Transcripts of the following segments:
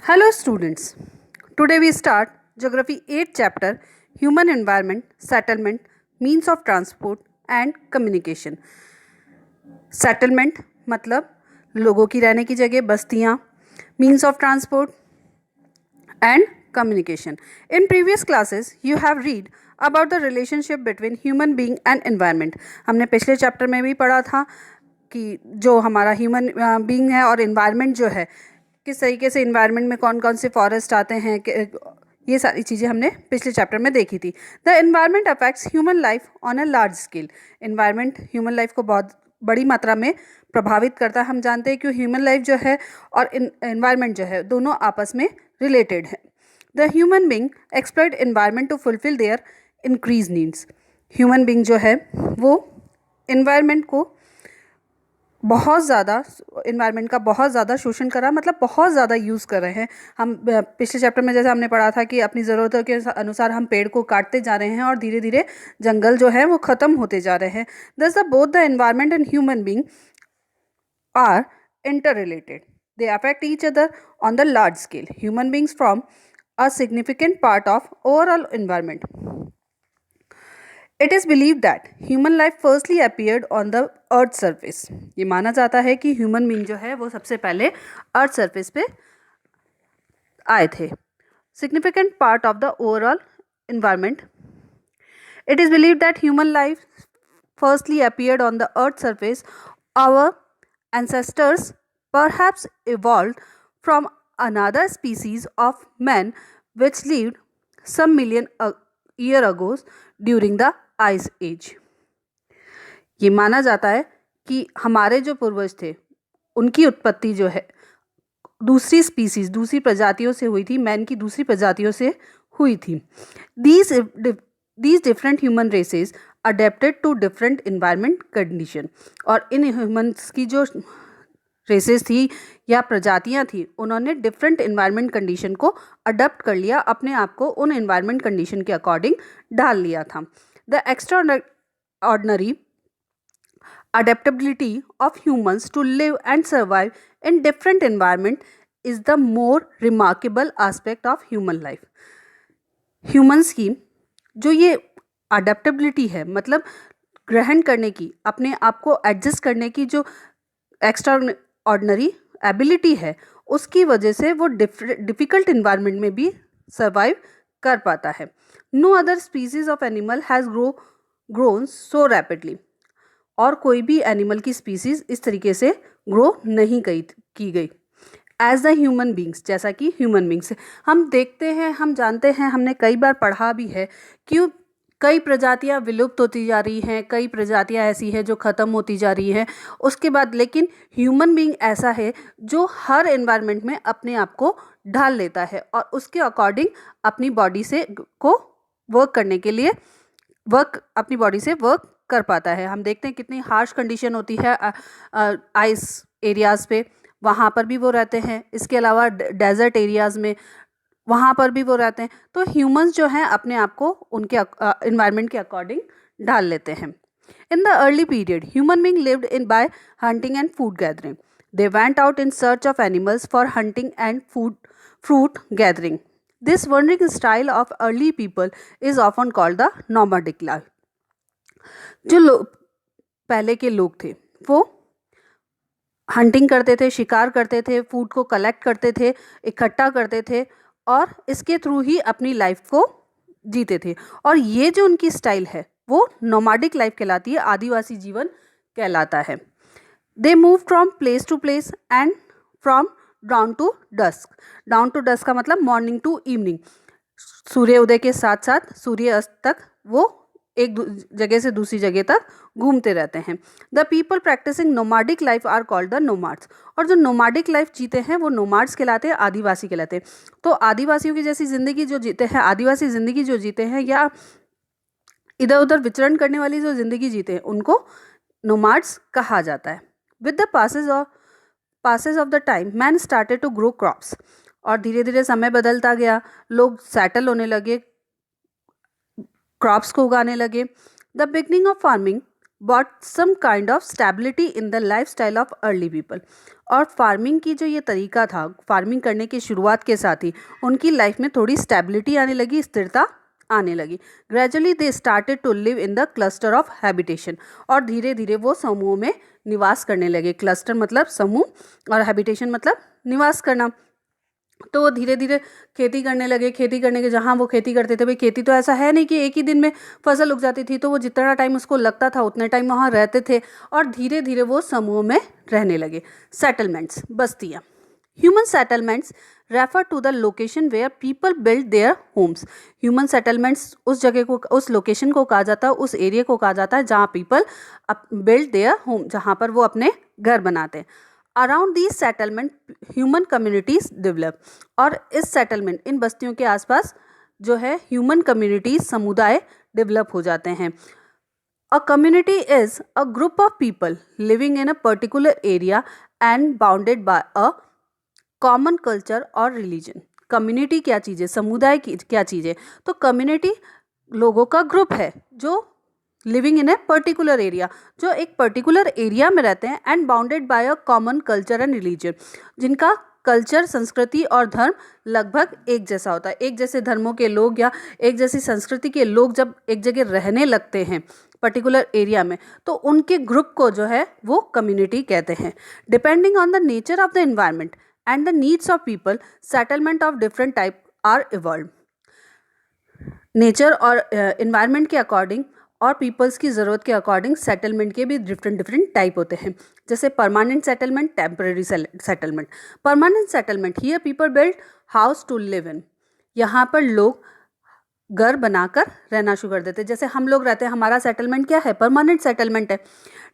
Hello students. Today we start Geography 8th chapter Human Environment, Settlement, Means of Transport and Communication. Settlement मतलब लोगों की रहने की जगह, बस्तियाँ. Means of Transport and Communication. In previous classes you have read about the relationship between human being and environment. हमने पिछले chapter में भी पढ़ा था कि जो हमारा ह्यूमन बीइंग है और इन्वायरमेंट जो है, किस तरीके से इन्वायरमेंट में कौन कौन से फॉरेस्ट आते हैं, ये सारी चीज़ें हमने पिछले चैप्टर में देखी थी. The environment affects human life on a large scale. Environment human life को बहुत बड़ी मात्रा में प्रभावित करता है. हम जानते हैं कि ह्यूमन लाइफ जो है और इन्वायरमेंट जो है दोनों आपस में रिलेटेड है. The human being exploit environment to fulfil their increase needs. Human being जो है वो इन्वायरमेंट को बहुत ज़्यादा इन्वायरमेंट का बहुत ज़्यादा शोषण कर रहा है, मतलब बहुत ज़्यादा यूज़ कर रहे हैं. हम पिछले चैप्टर में जैसे हमने पढ़ा था कि अपनी ज़रूरतों के अनुसार हम पेड़ को काटते जा रहे हैं और धीरे धीरे जंगल जो है वो ख़त्म होते जा रहे हैं. Thus the both the environment and human being are inter related. They affect each other on the large scale. Human beings from a significant part of overall environment. It is believed that human life firstly appeared on the earth surface. ये माना जाता है कि human being जो है वो सबसे पहले अर्थ सरफेस पे आए थे. Significant part of the overall environment. It is believed that human life firstly appeared on the earth surface. Our ancestors perhaps evolved from another species of man which lived some million year ago during the ice age. ये माना जाता है कि हमारे जो पूर्वज थे उनकी उत्पत्ति जो है दूसरी स्पीसीज, दूसरी प्रजातियों से हुई थी, मैन की दूसरी प्रजातियों से हुई थी. These different human races adapted to different environment condition. और इन ह्यूमन्स की जो रेसेस थी या प्रजातियां थी उन्होंने डिफरेंट इन्वायरमेंट कंडीशन को अडप्ट कर लिया, अपने आप को उन इन्वायरमेंट कंडीशन के अकॉर्डिंग डाल लिया था. The extraordinary adaptability of humans to live and survive in different environment is the more remarkable aspect of human life. Humans की जो ये adaptability है, मतलब ग्रहण करने की, अपने आप को एडजस्ट करने की जो extraordinary ability है, उसकी वजह से वो डिफ़िकल्ट इन्वायरमेंट में भी सर्वाइव कर पाता है. No other species of animal has grown so rapidly. और कोई भी एनिमल की स्पीसीज इस तरीके से ग्रो नहीं की गई एज द ह्यूमन बींग्स, जैसा कि ह्यूमन बींग्स हम देखते हैं, हम जानते हैं, हमने कई बार पढ़ा भी है कि कई प्रजातियां विलुप्त होती जा रही हैं, कई प्रजातियां ऐसी हैं जो ख़त्म होती जा रही हैं. उसके बाद लेकिन ह्यूमन बीइंग ऐसा है जो हर एनवायरनमेंट में अपने आप को ढाल लेता है और उसके अकॉर्डिंग अपनी बॉडी से को वर्क करने के लिए अपनी बॉडी से वर्क कर पाता है. हम देखते हैं कितनी हार्श कंडीशन होती है आइस एरियाज़ पे, वहाँ पर भी वो रहते हैं. इसके अलावा डेजर्ट एरियाज़ में वहाँ पर भी वो रहते हैं. तो ह्यूमंस जो हैं अपने आप को उनके इन्वायरमेंट के अकॉर्डिंग ढाल लेते हैं. In the early period human being lived in by hunting and food gathering. They went out in search of animals for hunting and fruit gathering. This wandering style of early people is often called the nomadic life. जो पहले के लोग थे वो hunting करते थे, शिकार करते थे, फूड को कलेक्ट करते थे, इकट्ठा करते थे और इसके थ्रू ही अपनी लाइफ को जीते थे. और ये जो उनकी स्टाइल है वो नोमैडिक लाइफ कहलाती है, आदिवासी जीवन कहलाता है. They move from place to place and from dawn to dusk. Dawn to dusk का मतलब मॉर्निंग टू इवनिंग, सूर्य उदय के साथ साथ सूर्य अस्त तक वो एक जगह से दूसरी जगह तक घूमते रहते हैं. The people practising nomadic life are called the nomads. और जो नोमैडिक लाइफ जीते हैं वो नोमाड्स कहलाते हैं, आदिवासी कहलाते हैं. तो आदिवासियों की जैसी ज़िंदगी जो जीते हैं, आदिवासी ज़िंदगी जो जीते हैं या इधर उधर विचरण करने वाली जो ज़िंदगी जीते हैं उनको नोमाड्स कहा जाता है. With the passes of the time man started to grow crops. और धीरे धीरे समय बदलता गया, लोग सेटल होने लगे, क्रॉप्स को उगाने लगे. The beginning of farming bought some kind of stability in the life style of early people. और फार्मिंग की जो ये तरीका था, फार्मिंग करने की शुरुआत के साथ ही उनकी लाइफ में थोड़ी स्टेबिलिटी आने लगी, स्थिरता आने लगी। Gradually they started to live in the cluster of habitation, और धीरे धीरे वो समूह में निवास करने लगे। क्लस्टर मतलब समूह और हैबिटेशन मतलब निवास करना। तो वो धीरे धीरे खेती करने लगे। खेती करने के जहाँ वो खेती करते थे, भाई खेती तो ऐसा है नहीं कि एक ही दिन में फसल उग जाती थी, तो वो जितना टाइम उसको लगता था उतने टाइम वहाँ रहते थे, और धीरे धीरे वो समूह में रहने लगे। सेटलमेंट्स, बस्तियाँ। Human settlements refer to the location where people build their homes. Human settlements उस जगह को, उस लोकेशन को कहा जाता है, उस एरिया को कहा जाता है जहाँ पीपल बिल्ड देयर होम, जहाँ पर वो अपने घर बनाते हैं। Around these settlement human communities develop, और इस सेटलमेंट, इन बस्तियों के आसपास जो है ह्यूमन कम्युनिटीज, समुदाय डेवलप हो जाते हैं। A community is a group of people living in a particular area and bounded by a common culture और रिलीजन। कम्युनिटी क्या चीज़ है, समुदाय की क्या चीज़ है? तो कम्युनिटी लोगों का ग्रुप है जो living in a particular area, जो एक पर्टिकुलर एरिया में रहते हैं, and bounded by a common culture and religion, जिनका कल्चर, संस्कृति और धर्म लगभग एक जैसा होता है। एक जैसे धर्मों के लोग या एक जैसी संस्कृति के लोग जब एक जगह रहने लगते हैं पर्टिकुलर एरिया में, तो उनके ग्रुप को जो है वो कम्युनिटी कहते हैं। Depending on the nature of the environment and the needs of people, settlement of different type are evolve. Nature और एनवायरनमेंट के अकॉर्डिंग और पीपल्स की ज़रूरत के अकॉर्डिंग सेटलमेंट के भी डिफरेंट टाइप होते हैं। जैसे permanent settlement, temporary settlement. Permanent settlement, here people build house to live in. यहाँ पर लोग घर बनाकर रहना शुरू कर देते हैं। जैसे हम लोग रहते हैं, हमारा सेटलमेंट क्या है? परमानेंट सेटलमेंट है।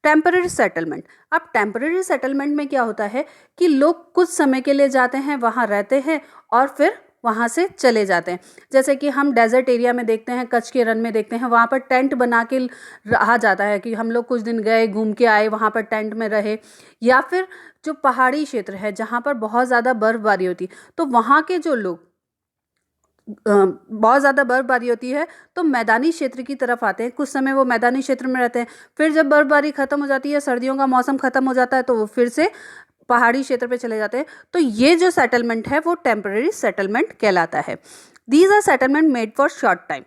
टेम्पररी सेटलमेंट, अब टेम्पररी सेटलमेंट में क्या होता है कि लोग कुछ समय के लिए जाते हैं, वहाँ रहते हैं और फिर वहाँ से चले जाते हैं। जैसे कि हम डेजर्ट एरिया में देखते हैं, कच्छ के रण में देखते हैं, वहाँ पर टेंट बना के रहा जाता है कि हम लोग कुछ दिन गए, घूम के आए, वहाँ पर टेंट में रहे। या फिर जो पहाड़ी क्षेत्र है जहाँ पर बहुत ज़्यादा बर्फबारी होती है, तो वहाँ के जो लोग बहुत ज़्यादा बर्फबारी होती है तो मैदानी क्षेत्र की तरफ आते हैं। कुछ समय वो मैदानी क्षेत्र में रहते हैं, फिर जब बर्फबारी ख़त्म हो जाती है, सर्दियों का मौसम ख़त्म हो जाता है, तो वो फिर से पहाड़ी क्षेत्र पे चले जाते हैं। तो ये जो सेटलमेंट है वो टेम्पररी सेटलमेंट कहलाता है। These are settlement made for short time.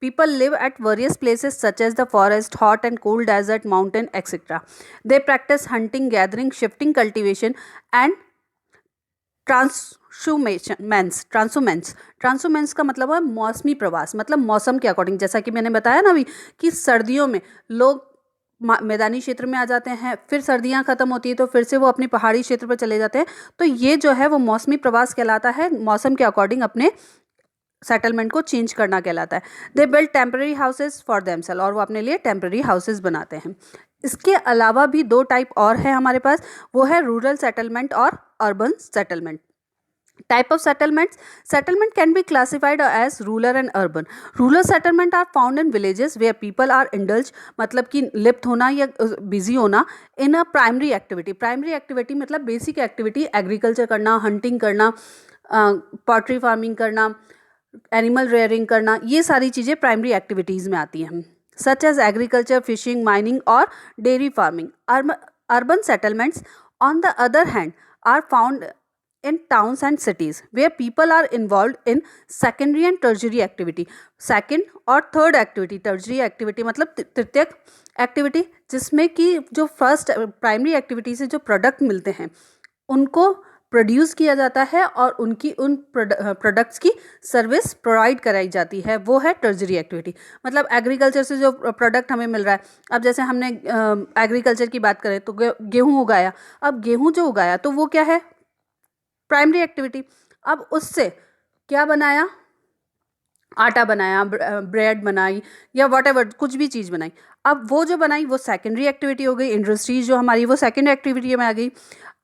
People live at various places such as the forest, hot and cold desert, mountain, etc. They practice hunting, gathering, shifting, cultivation and ट्रांसुमेंस का मतलब है मौसमी प्रवास, मतलब मौसम के अकॉर्डिंग। जैसा कि मैंने बताया ना अभी कि सर्दियों में लोग मैदानी क्षेत्र में आ जाते हैं, फिर सर्दियां खत्म होती है तो फिर से वो अपनी पहाड़ी क्षेत्र पर चले जाते हैं। तो ये जो है वो मौसमी प्रवास कहलाता है, मौसम के अकॉर्डिंग अपने सेटलमेंट को चेंज करना कहलाता है। They build temporary houses for themselves, और वो अपने लिए टेम्पररी हाउसेज बनाते हैं। इसके अलावा भी दो टाइप और है हमारे पास, वो है रूरल सेटलमेंट और urban settlement. Type of settlements. Settlement can be classified as rural and urban. Rural settlement are found in villages where people are indulged, मतलब कि लिप्त होना या बिजी होना in a primary activity. Primary activity मतलब basic activity, agriculture करना, hunting करना, poultry farming करना, एनिमल रेयरिंग करना, ये सारी चीज़ें प्राइमरी एक्टिविटीज़ में आती हैं। Such as agriculture, fishing, mining और dairy farming. Urban settlements on the other hand are found in towns and cities where people are involved in secondary and tertiary activity. Second और third activity, tertiary activity मतलब तृतीयक activity, जिसमें कि जो first primary activity से जो product मिलते हैं उनको प्रोड्यूस किया जाता है और उनकी उन प्रोडक्ट्स की सर्विस प्रोवाइड कराई जाती है, वो है टर्जरी एक्टिविटी। मतलब एग्रीकल्चर से जो प्रोडक्ट हमें मिल रहा है, अब जैसे हमने एग्रीकल्चर की बात करें तो गेहूँ उगाया, अब गेहूँ जो उगाया तो वो क्या है? Primary activity. अब उससे क्या बनाया? आटा बनाया, ब्रेड बनाई या व्हाटएवर, कुछ भी चीज़ बनाई। अब वो जो बनाई वो सेकेंडरी एक्टिविटी हो गई। इंडस्ट्रीज जो हमारी वो सेकेंड एक्टिविटी में आ गई।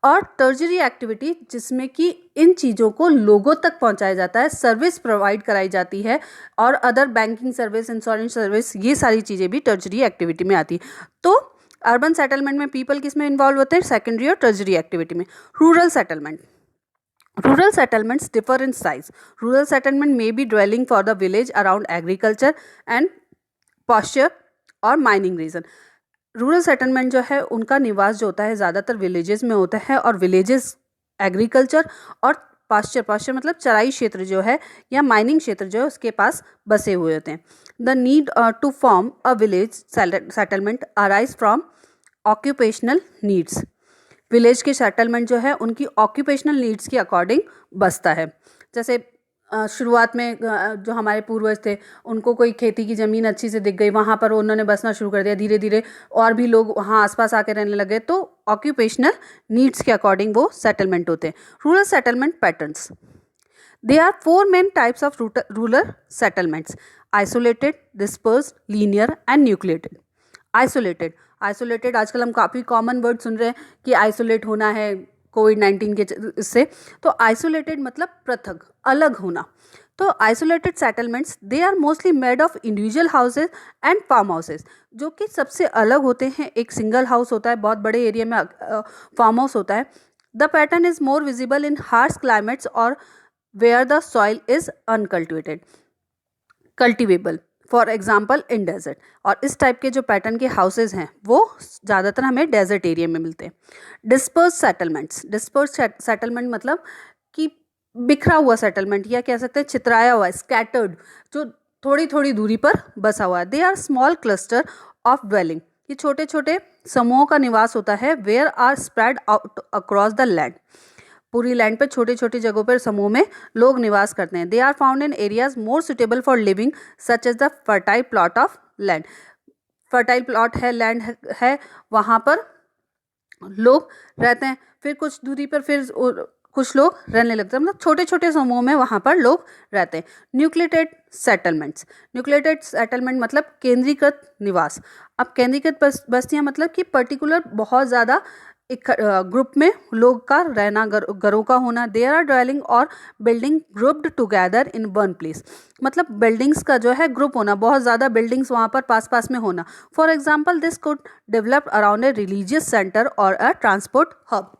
और टर्जरी एक्टिविटी जिसमें कि इन चीज़ों को लोगों तक पहुंचाया जाता है, सर्विस प्रोवाइड कराई जाती है, और other banking service, insurance service, ये सारी चीज़ें भी टर्जरी एक्टिविटी में आती है। तो अर्बन सेटलमेंट में पीपल किस में इन्वॉल्व होते हैं? सेकेंडरी और टर्जरी एक्टिविटी में। Rural settlement. Rural settlements differ in size. Rural settlement may be dwelling for the village around agriculture and pasture or mining region. Rural settlement जो है उनका निवास जो होता है ज़्यादातर विलेजेस में होता है, और विलेजेस एग्रीकल्चर और पास्चर मतलब चराई क्षेत्र जो है या माइनिंग क्षेत्र जो है उसके पास बसे हुए होते हैं. The need to form a village settlement arise from occupational needs. Village के सेटलमेंट जो है उनकी ऑक्यूपेशनल नीड्स के अकॉर्डिंग बसता है. जैसे शुरुआत में जो हमारे पूर्वज थे उनको कोई खेती की ज़मीन अच्छी से दिख गई, वहाँ पर उन्होंने बसना शुरू कर दिया. धीरे धीरे और भी लोग वहाँ आसपास आके रहने लगे, तो ऑक्यूपेशनल नीड्स के अकॉर्डिंग वो सेटलमेंट होते हैं. Rural settlement patterns. There are four main types of rural settlements: isolated, dispersed, linear and nucleated. Isolated आजकल हम काफ़ी कॉमन वर्ड सुन रहे हैं कि आइसोलेट होना है कोविड-19 के इससे. तो आइसोलेटेड मतलब पृथक, अलग होना. तो isolated settlements they are mostly made of individual houses and farm houses, जो कि सबसे अलग होते हैं. एक सिंगल हाउस होता है, बहुत बड़े एरिया में फार्म हाउस होता है. The pattern is more visible in harsh climates और where the soil is uncultivated, cultivable, for example in desert. और इस टाइप के जो पैटर्न के हाउसेज हैं वो ज़्यादातर हमें डेजर्ट एरिया में मिलते हैं. Disperse settlements. डिस्पर्स सेटलमेंट मतलब कि बिखरा हुआ सेटलमेंट, या कह सकते हैं छितराया हुआ, स्कैटर्ड, जो थोड़ी थोड़ी दूरी पर बसा हुआ है. They are small cluster of dwelling. ये छोटे छोटे समूहों का निवास होता है. Where are spread out across the land. पूरी लैंड पर छोटी छोटी जगहों पर समूह में लोग निवास करते हैं. They are found in areas more suitable for living such as the fertile plot of land. Fertile plot है, लैंड है, वहाँ पर लोग रहते हैं. फिर कुछ दूरी पर फिर कुछ लोग रहने लगते हैं, मतलब छोटे छोटे समूह में वहाँ पर लोग रहते हैं. Nucleated settlements. न्यूक्लिएटेड सेटलमेंट मतलब केंद्रीकृत निवास. अब केंद्रीकृत बस्तियाँ मतलब कि पर्टिकुलर बहुत ज़्यादा एक ग्रुप में लोग का रहना, घरों का होना. देयर आर ड्वेलिंग और building grouped together in one place. मतलब बिल्डिंग्स का जो है ग्रुप होना, बहुत ज़्यादा बिल्डिंग्स वहाँ पर पास पास में होना. For example this could develop around a religious centre और अ ट्रांसपोर्ट हब.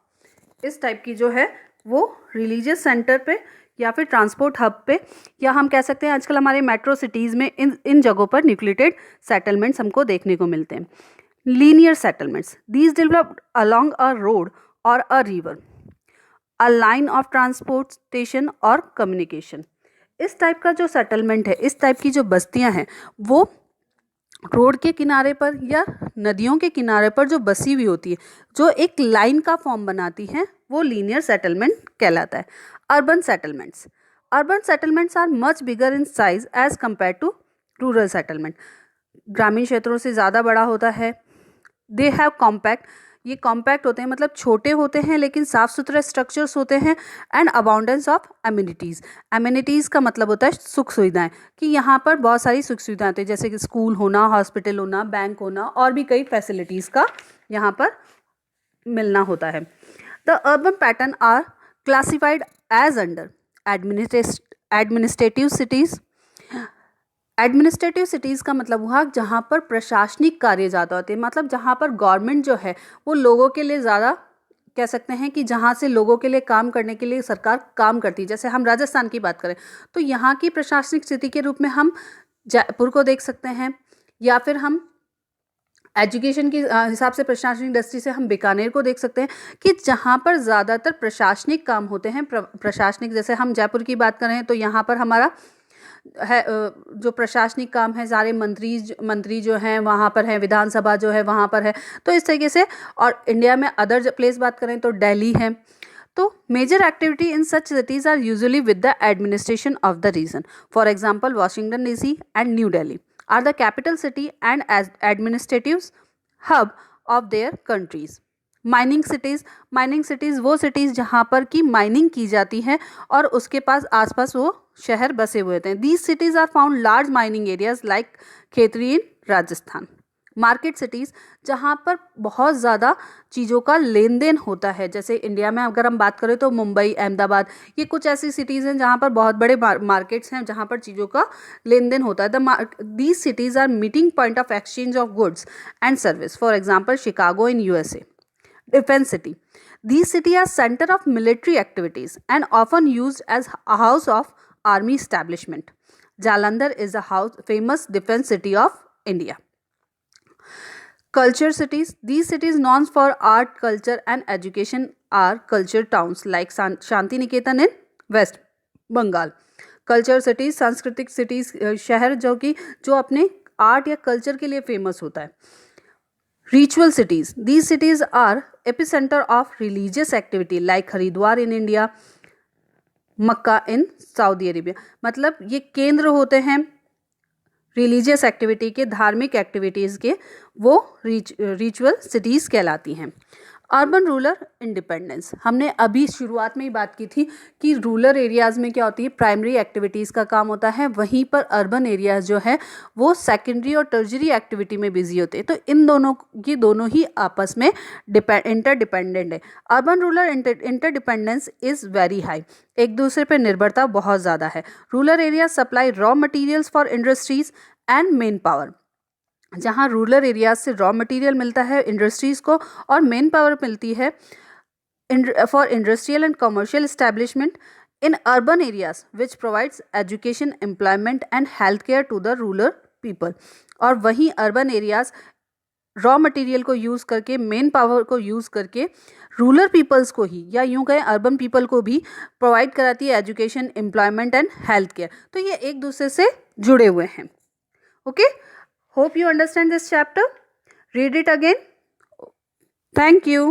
इस टाइप की जो है वो रिलीजियस सेंटर पे या फिर ट्रांसपोर्ट हब पे, या हम कह सकते हैं आजकल हमारे मेट्रो सिटीज़ में इन जगहों पर न्यूक्लिएटेड सेटलमेंट्स हमको देखने को मिलते हैं. Linear settlements. These developed along a road or a river, a line of transportation or communication. इस टाइप का जो सेटलमेंट है, इस टाइप की जो बस्तियां हैं, वो रोड के किनारे पर या नदियों के किनारे पर जो बसी हुई होती है, जो एक लाइन का फॉर्म बनाती हैं, वो लीनियर सेटलमेंट कहलाता है. Urban settlements. Urban settlements are much bigger in size as compare to rural settlement. ग्रामीण क्षेत्रों से ज़्यादा बड़ा होता है. They have compact. ये कॉम्पैक्ट होते हैं मतलब छोटे होते हैं लेकिन साफ सुथरे स्ट्रक्चर्स होते हैं. And abundance of amenities. Amenities का मतलब होता है सुख सुविधाएं, कि यहाँ पर बहुत सारी सुख सुविधाएं होती हैं, जैसे कि स्कूल होना, हॉस्पिटल होना, बैंक होना, और भी कई फैसिलिटीज़ का यहाँ पर मिलना होता है. The urban pattern are classified as under administrative cities. Administrative cities का मतलब हुआ जहाँ पर प्रशासनिक कार्य ज़्यादा होते हैं, मतलब जहाँ पर गवर्नमेंट जो है वो लोगों के लिए ज़्यादा, कह सकते हैं कि जहाँ से लोगों के लिए काम करने के लिए सरकार काम करती है. जैसे हम राजस्थान की बात करें तो यहाँ की प्रशासनिक स्थिति के रूप में हम जयपुर को देख सकते हैं, या फिर हम एजुकेशन के हिसाब से प्रशासनिक दृष्टि से हम बीकानेर को देख सकते हैं, कि जहाँ पर ज़्यादातर प्रशासनिक काम होते हैं. प्रशासनिक, जैसे हम जयपुर की बात करें तो यहाँ पर हमारा है जो प्रशासनिक काम है, सारे मंत्री जो हैं वहाँ पर है, विधानसभा जो है वहाँ पर है. तो इस तरीके से, और इंडिया में अदर प्लेस बात करें तो दिल्ली है. तो major activity in such cities are usually with the administration of the region. For example Washington DC and New Delhi are the capital city and administrative hub of their countries. Mining cities वो cities जहाँ पर की mining की जाती है और उसके पास आसपास वो शहर बसे हुए होते हैं. These cities are found large mining areas like Khetri in Rajasthan. Market cities जहाँ पर बहुत ज़्यादा चीज़ों का लेन देन होता है, जैसे इंडिया में अगर हम बात करें तो मुंबई, अहमदाबाद, ये कुछ ऐसी सिटीज़ हैं जहाँ पर बहुत बड़े मार्केट्स हैं जहाँ पर चीज़ों का लेन देन होता है. These cities are meeting point of exchange of goods and service. For example Chicago in USA. Defense city. These cities are center of military activities and often used as a house of army establishment. Jalandhar is a famous defense city of India. Culture cities. These cities known for art, culture and education are culture towns like Shanti Niketan in West Bengal. Culture cities, सांस्कृतिक cities, शहर जो अपने art या culture के लिए famous होता है. Ritual cities. These cities are epicentre of religious activity like Haridwar in India, Mecca in Saudi Arabia. मतलब ये केंद्र होते हैं रिलीजियस एक्टिविटी के, धार्मिक एक्टिविटीज़ के, वो रिचुअल सिटीज़ कहलाती हैं. Urban rural independence. हमने अभी शुरुआत में ही बात की थी कि रूरल एरियाज़ में क्या होती है, प्राइमरी एक्टिविटीज़ का काम होता है, वहीं पर अर्बन एरियाज़ जो है वो सेकेंडरी और टर्जरी एक्टिविटी में बिजी होते हैं. तो इन दोनों ये दोनों ही आपस में इंटरडिपेंडेंट है. Urban rural interdependence is very high. एक दूसरे पर निर्भरता बहुत ज़्यादा है. Rural area supply raw materials for industries and manpower. जहाँ रूरल एरियाज से रॉ मटेरियल मिलता है इंडस्ट्रीज़ को और मेन पावर मिलती है for industrial and commercial establishment in urban areas which provides education, employment and health care to the rural people. और वहीं अर्बन एरियाज रॉ मटेरियल को यूज़ करके, मेन पावर को यूज़ करके रूरल पीपल्स को ही, या यूँ कहें अर्बन पीपल को भी प्रोवाइड कराती है education, employment and health care. तो ये एक दूसरे से जुड़े हुए हैं. Okay, hope you understand this chapter. Read it again. Thank you.